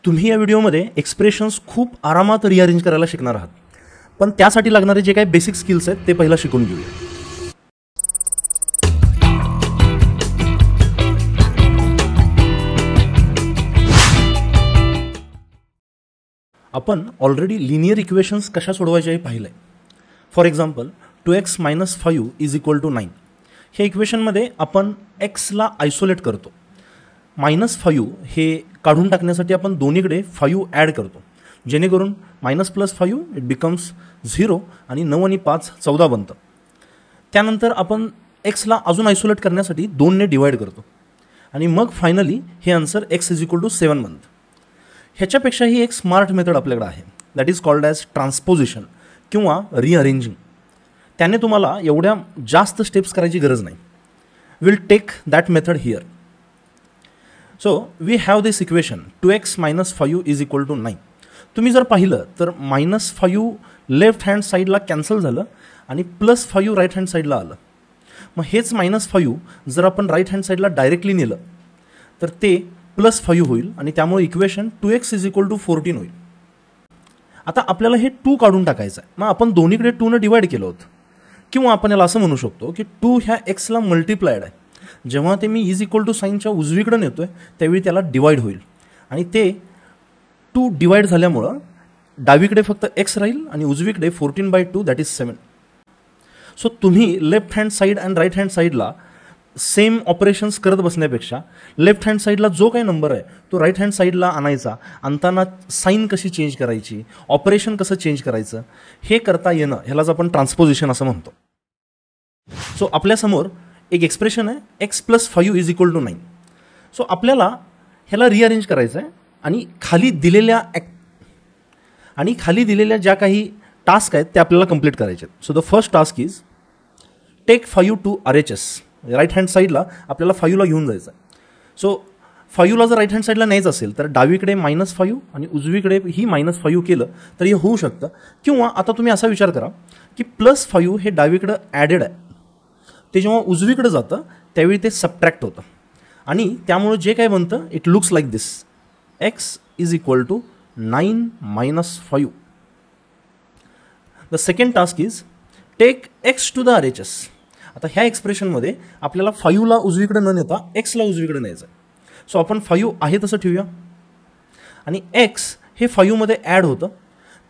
तुम्ही या व्हिडिओमध्ये एक्सप्रेशन्स खूप आरामात रिअरेंज करायला शिकणार आहात, पण त्यासाठी लागणारे जे काही बेसिक स्किल्स आहेत ते पहिला शिकून घेऊया. आपण ऑलरेडी लिनियर इक्वेशन्स कशा सोडवायचे हे पाहिलं आहे. For example 2x - 5 = 9. हे इक्वेशनमध्ये आपण एक्सला आयसोलेट करतो. -5 हे काढून टाकण्यासाठी आपण दोन्हीकडे 5 ॲड करतो, जेणेकरून -+5 इट बिकम्स 0 आणि 9 आणि 5 14 बनतं. त्यानंतर आपण एक्सला अजून आयसोलेट करण्यासाठी 2ने डिवाईड करतो आणि मग फायनली हे आन्सर x = 7 बनतं. ह्याच्यापेक्षाही एक स्मार्ट मेथड आपल्याकडे आहे, दॅट इज कॉल्ड ॲज ट्रान्सपोजिशन किंवा रिअरेंजिंग. त्याने तुम्हाला एवढ्या जास्त स्टेप्स करायची गरज नाही. Will take that method here. So we have this equation 2x - 5 = 9. तुम्ही जर पाहिलं तर -5 लेफ्ट हँड साईडला कॅन्सल झालं आणि +5 राईट हँड साईडला आलं. मग हेच -5 जर आपण राईट हँड साईडला डायरेक्टली नेलं तर ते +5 होईल आणि त्यामुळे इक्वेशन 2x = 14 होईल. आता आपल्याला हे 2 काढून टाकायचं आहे. मग आपण दोन्हीकडे 2ने डिवाईड केलं होतं, किंवा आपण याला असं म्हणू शकतो की 2 ह्या एक्सला मल्टिप्लायड आहे. जेव्हा ते मी = साईनच्या उजवीकडे नेतो आहे त्यावेळी त्याला डिवाईड होईल आणि ते 2 डिवाईड झाल्यामुळं डावीकडे फक्त x राहील आणि उजवीकडे 14/2 दॅट इज 7. सो तुम्ही left hand side and right hand साईडला सेम ऑपरेशन्स करत बसण्यापेक्षा लेफ्ट हँड साईडला जो काही नंबर आहे तो राईट हँड साईडला आणायचा, आणताना साईन कशी चेंज करायची, ऑपरेशन कसं चेंज करायचं हे करता येणं, ह्यालाच आपण ट्रान्सपोजिशन असं म्हणतो. सो आपल्यासमोर एक एक्सप्रेशन आहे x + 5 = 9. सो आपल्याला ह्याला रिअरेंज करायचं आहे आणि खाली दिलेल्या ज्या काही टास्क आहेत ते आपल्याला कंप्लीट करायचे आहेत. So the first task is take 5 to RHS. Right hand साईडला आपल्याला 5ला घेऊन जायचं आहे. सो 5ला जर राईट हँड साईडला न्यायचं असेल तर डावीकडे -5 आणि उजवीकडे ही -5 केलं तर हे होऊ शकतं. किंवा आता तुम्ही असा विचार करा की +5 हे डावीकडं ॲडेड आहे, ते जेव्हा उजवीकडे जातं त्यावेळी ते सबट्रॅक्ट होतं आणि त्यामुळे जे काय बनतं it looks like this, x = 9 - 5. The second task is take x to the RHS. आता ह्या एक्सप्रेशनमध्ये आपल्याला 5ला उजवीकडे न नेता एक्सला उजवीकडे न्यायचं आहे. सो आपण 5 आहे तसं ठेवूया आणि x हे 5मध्ये ॲड होतं.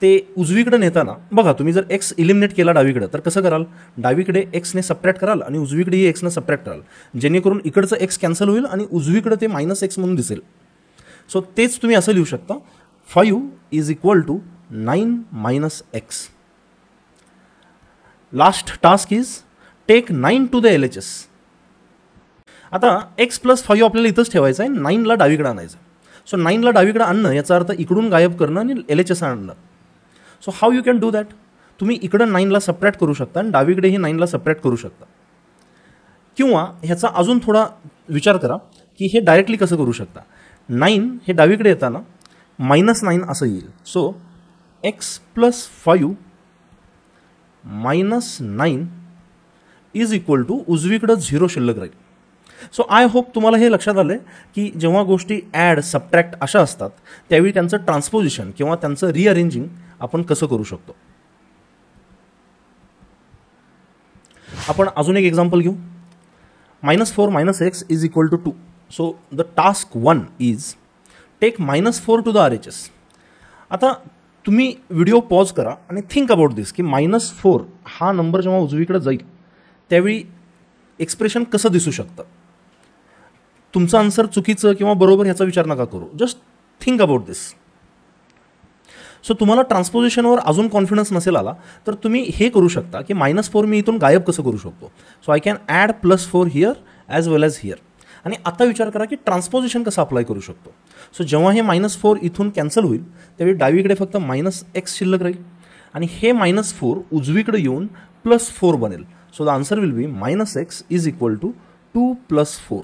ते उजवीकडे नेताना बघा, तुम्ही जर x इलिमिनेट केला डावीकडे तर कसं कराल, डावीकडे xने सबट्रॅक्ट कराल आणि उजवीकडेही xने सबट्रॅक्ट कराल, जेणेकरून इकडचं x कॅन्सल होईल आणि उजवीकडे ते -x म्हणून दिसेल. सो तेच तुम्ही असं लिहू शकता, 5 = 9 - x. Last task is take 9 to the LHS. आता x + 5 आपल्याला इथंच ठेवायचं आहे, 9ला डावीकडे आणायचं. सो 9ला डावीकडे आणणं याचा अर्थ इकडून गायब करणं आणि LHS आणणं. So how you can do that? तुम्ही इकडं 9ला सबट्रॅक्ट करू शकता आणि डावीकडेही 9ला सबट्रॅक्ट करू शकता. किंवा ह्याचा अजून थोडा विचार करा की हे डायरेक्टली कसं करू शकता. 9 हे डावीकडे येताना -9 असं येईल. सो x + 5 - 9 = उजवीकडं 0 शिल्लक राहील. सो आय होप तुम्हाला हे लक्षात आलं आहे की जेव्हा गोष्टी ॲड, सबट्रॅक्ट अशा असतात त्यावेळी त्यांचं ट्रान्सपोजिशन किंवा त्यांचं रिअरेंजिंग आपण कसं करू शकतो. आपण अजून एक एक्झाम्पल घेऊ. -4 - x = 2. So the task 1 is take -4 to the RHS. आता तुम्ही व्हिडिओ पॉज करा आणि थिंक अबाउट दिस की -4 हा नंबर जेव्हा उजवीकडे जाईल त्यावेळी एक्सप्रेशन कसं दिसू शकतं. तुमचं आन्सर चुकीचं किंवा बरोबर ह्याचा विचार नका करू, just think about this. So तुम्हाला ट्रान्सपोजिशनवर अजून कॉन्फिडन्स नसेल आला तर तुम्ही हे करू शकता की -4 मी इथून गायब कसं करू शकतो. So I can add +4 here as well as here. आणि आता विचार करा की ट्रान्सपोजिशन कसं अप्लाय करू शकतो. सो जेव्हा हे -4 इथून कॅन्सल होईल त्यावेळी डावीकडे फक्त -x शिल्लक राहील आणि हे -4 उजवीकडे येऊन +4 बनेल. So the answer will B -x = 2 + 4.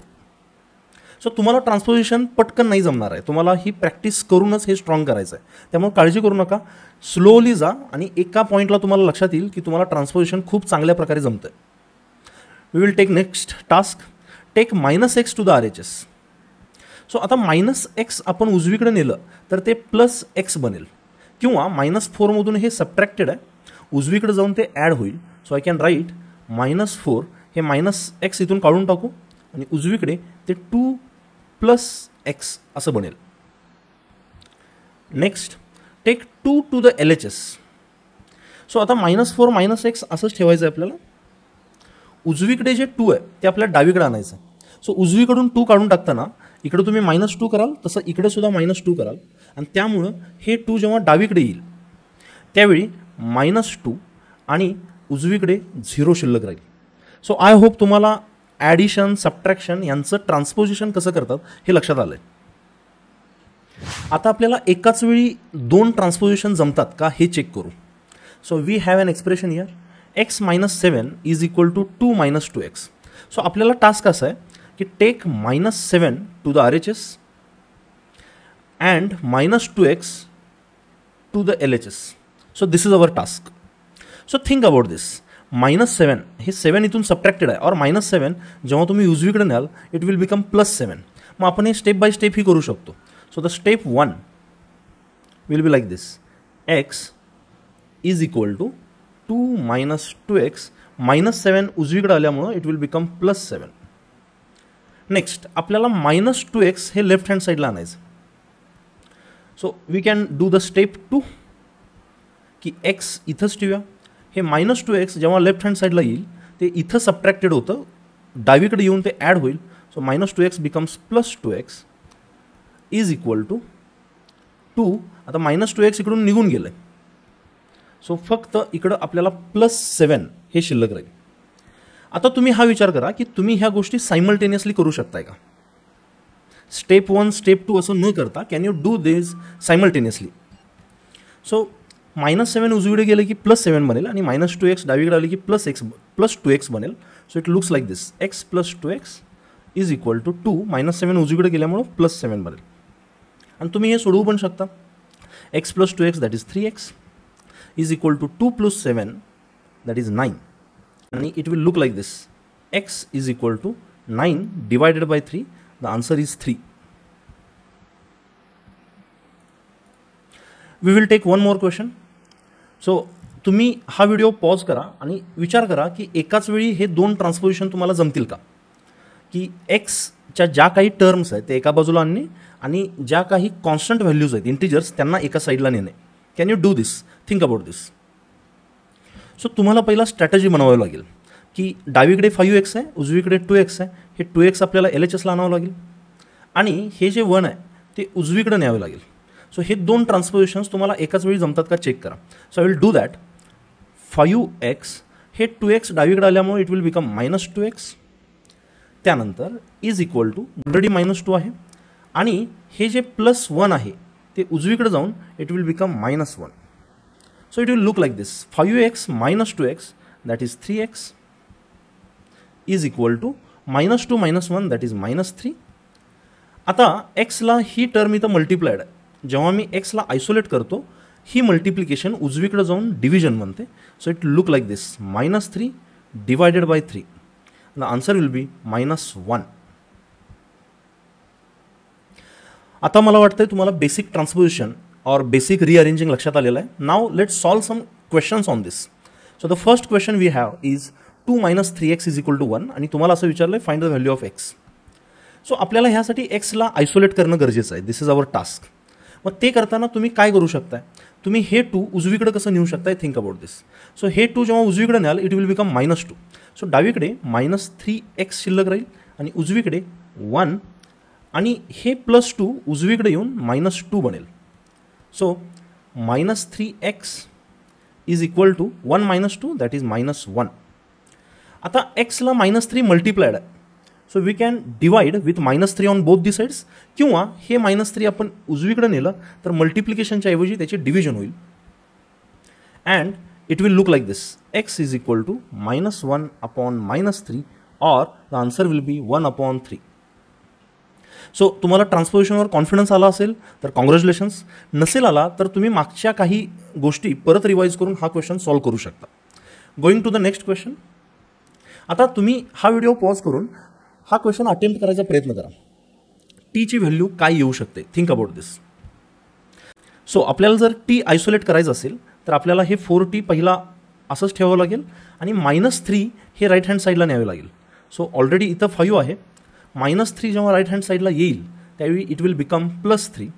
So तुम्हाला ट्रान्सपोजिशन पटकन नाही जमणार आहे, तुम्हाला ही प्रॅक्टिस करूनच हे स्ट्रॉंग करायचं आहे. त्यामुळे काळजी करू नका, स्लोली जा आणि एका पॉईंटला तुम्हाला लक्षात येईल की तुम्हाला ट्रान्सपोजिशन खूप चांगल्या प्रकारे जमतं आहे. We will take next task take -x to the RHS. So आता -x आपण उजवीकडे नेलं तर ते +x बनेल, किंवा -4मधून हे सबट्रॅक्टेड आहे, उजवीकडे जाऊन ते ॲड होईल. सो आय कॅन राईट -4 हे -x इथून काढून टाकू आणि उजवीकडे ते 2 + x असं बनेल. Next take 2 to the LHS. So आता -4 -x असंच ठेवायचं आहे आपल्याला. उजवीकडे जे 2 आहे ते आपल्याला डावीकडे आणायचं आहे. सो उजवीकडून 2 काढून टाकताना इकडे तुम्ही -2 कराल, तसं इकडे सुद्धा -2 कराल, आणि त्यामुळं हे 2 जेव्हा डावीकडे येईल त्यावेळी -2 आणि उजवीकडे 0 शिल्लक राहील. सो आय होप तुम्हाला ॲडिशन सबट्रॅक्शन यांचं ट्रान्सपोजिशन कसं करतात हे लक्षात आलं आहे. आता आपल्याला एकाच वेळी 2 ट्रान्सपोजिशन जमतात का हे चेक करू. So we have an expression here, x - 7 is equal to 2 - 2x. So आपल्याला टास्क असा आहे की take -7 to the RHS and -2x to the LHS. So this is our task. So think about this. -7 हे 7 इथून सबट्रॅक्टेड आहे, और -7 जेव्हा तुम्ही उजवीकडे न्याल इट विल बिकम +7. मग आपण हे स्टेप बाय स्टेप ही करू शकतो. So the step 1 will be like this, x is equal to 2 - 2x. -7 उजवीकडे आल्यामुळं इट विल बिकम +7. नेक्स्ट आपल्याला -2x हे लेफ्ट हँड साईडला आणायचं. So we can do the step 2 की x इथंच ठेवूया. हे -2x जेव्हा लेफ्ट हँड साईडला येईल ते इथं सबट्रॅक्टेड होतं, डावीकडे येऊन ते ॲड होईल. So -2x becomes +2x is equal to 2. आता -2x इकडून निघून गेलं आहे, सो फक्त इकडं आपल्याला +7 हे शिल्लक राहील. आता तुम्ही हा विचार करा की तुम्ही ह्या गोष्टी सायमल्टेनियसली करू शकताय का. स्टेप 1 स्टेप 2 असं न करता can you do this simultaneously. So -7 उजवीकडे गेले की +7 बनेल, आणि -2x डावीकडे आले की +2x बनेल. So it looks like this, x + 2x is equal to 2. -7 उजवीकडे गेल्यामुळं +7 बनेल. आणि तुम्ही हे सोडवू पण शकता. x + 2x that is 3x is equal to 2 + 7 that is 9. आणि it will look like this, x is equal to 9 divided by 3. The answer is 3. We will take one more question. So तुम्ही हा video pause करा आणि विचार करा की एकाच वेळी हे 2 ट्रान्सपोजिशन तुम्हाला जमतील का. की एक्सच्या ज्या काही टर्म्स आहेत ते एका बाजूला आणणे आणि ज्या काही कॉन्स्टंट व्हॅल्यूज आहेत इंटिजर्स त्यांना एका साईडला नेणे. Can you do this? Think about this. So तुम्हाला पहिला स्ट्रॅटेजी बनवावी लागेल की डावीकडे 5x आहे, उजवीकडे 2x आहे. हे 2x आपल्याला LHSला आणावं लागेल आणि हे जे 1 आहे ते उजवीकडे न्यावे लागेल. सो हे 2 ट्रान्सपोजिशन्स तुम्हाला एकाच वेळी जमतात का चेक करा. So I will do that. 5x हे 2x डावीकडे आल्यामुळे इट विल बिकम -2x. त्यानंतर इज इक्वल टू ऑलरेडी -2 आहे, आणि हे जे +1 आहे ते उजवीकडे जाऊन it will become -1. So it will look like this, 5x - 2x that is 3x is equal to -2 - 1 that is -3. आता एक्सला ही टर्म इथं मल्टिप्लाइड आहे. जेव्हा मी एक्सला आयसोलेट करतो ही मल्टिप्लिकेशन उजवीकडे जाऊन डिव्हिजन बनते. So it look like this, -3 divided by 3. The answer will बी -1. आता मला वाटतं तुम्हाला बेसिक ट्रान्सपोजिशन और बेसिक रिअरेंजिंग लक्षात आलेलं आहे. Now let's solve some questions on this. So the first question we have is 2 - 3x is equal to 1. आणि तुम्हाला असं विचारलं आहे find the value of x. So आपल्याला ह्यासाठी एक्सला आयसोलेट करणं गरजेचं आहे. This is our task. मग ते करताना तुम्ही काय करू शकताय, तुम्ही हे 2 उजवीकडे कसं नेऊ शकताय. Think about this. सो हे 2 जेव्हा उजवीकडे न्याल इट विल बिकम -2. सो डावीकडे -3x शिल्लक राहील आणि उजवीकडे 1, आणि हे +2 उजवीकडे येऊन -2 बनेल. So -3x is equal to 1 - 2 that is -1. आता एक्सला -3 मल्टिप्लाइड आहे. So we can divide with -3 on both the sides, किंवा हे -3 आपण उजवीकडे नेलं तर मल्टिप्लिकेशनच्या ऐवजी त्याचे डिव्हिजन होईल. And it will look like this, x is equal to -1 upon -3, और the answer will be 1/3. So तुम्हाला ट्रान्सपोजिशनवर कॉन्फिडन्स आला असेल तर कॉंग्रॅच्युलेशन्स. नसेल आला तर तुम्ही मागच्या काही गोष्टी परत रिवाईज करून हा क्वेश्चन सॉल्व करू शकता. Going to the next question. आता तुम्ही हा व्हिडिओ पॉज करून हा क्वेश्चन अटेम्प्ट करायचा प्रयत्न करा. टीची व्हॅल्यू काय येऊ शकते, थिंक अबाउट दिस. सो आपल्याला जर टी आयसोलेट करायचं असेल तर आपल्याला हे 4t पहिला असंच ठेवावं लागेल आणि -3 हे राईट हँड साईडला न्यावे लागेल. सो ऑलरेडी इथं 5 आहे, -3 जेव्हा राईट हँड साईडला येईल त्यावेळी it will become +3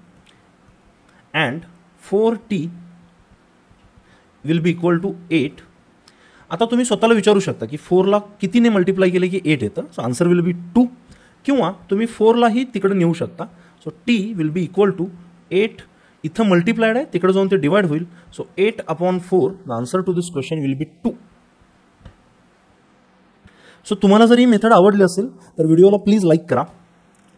and 4t will be equal to 8. आता तुम्ही स्वतःला विचारू शकता की 4ला कितीने मल्टिप्लाय केले की 8 येतं. So answer will be 2. किंवा तुम्ही 4लाही तिकडे नेऊ शकता. So T will be equal to 8. इथं मल्टिप्लायड आहे, तिकडे जाऊन ते डिवाइड होईल. So 8/4 the answer to this question will be 2. So तुम्हाला जर ही मेथड आवडली असेल तर व्हिडिओला प्लीज लाईक करा.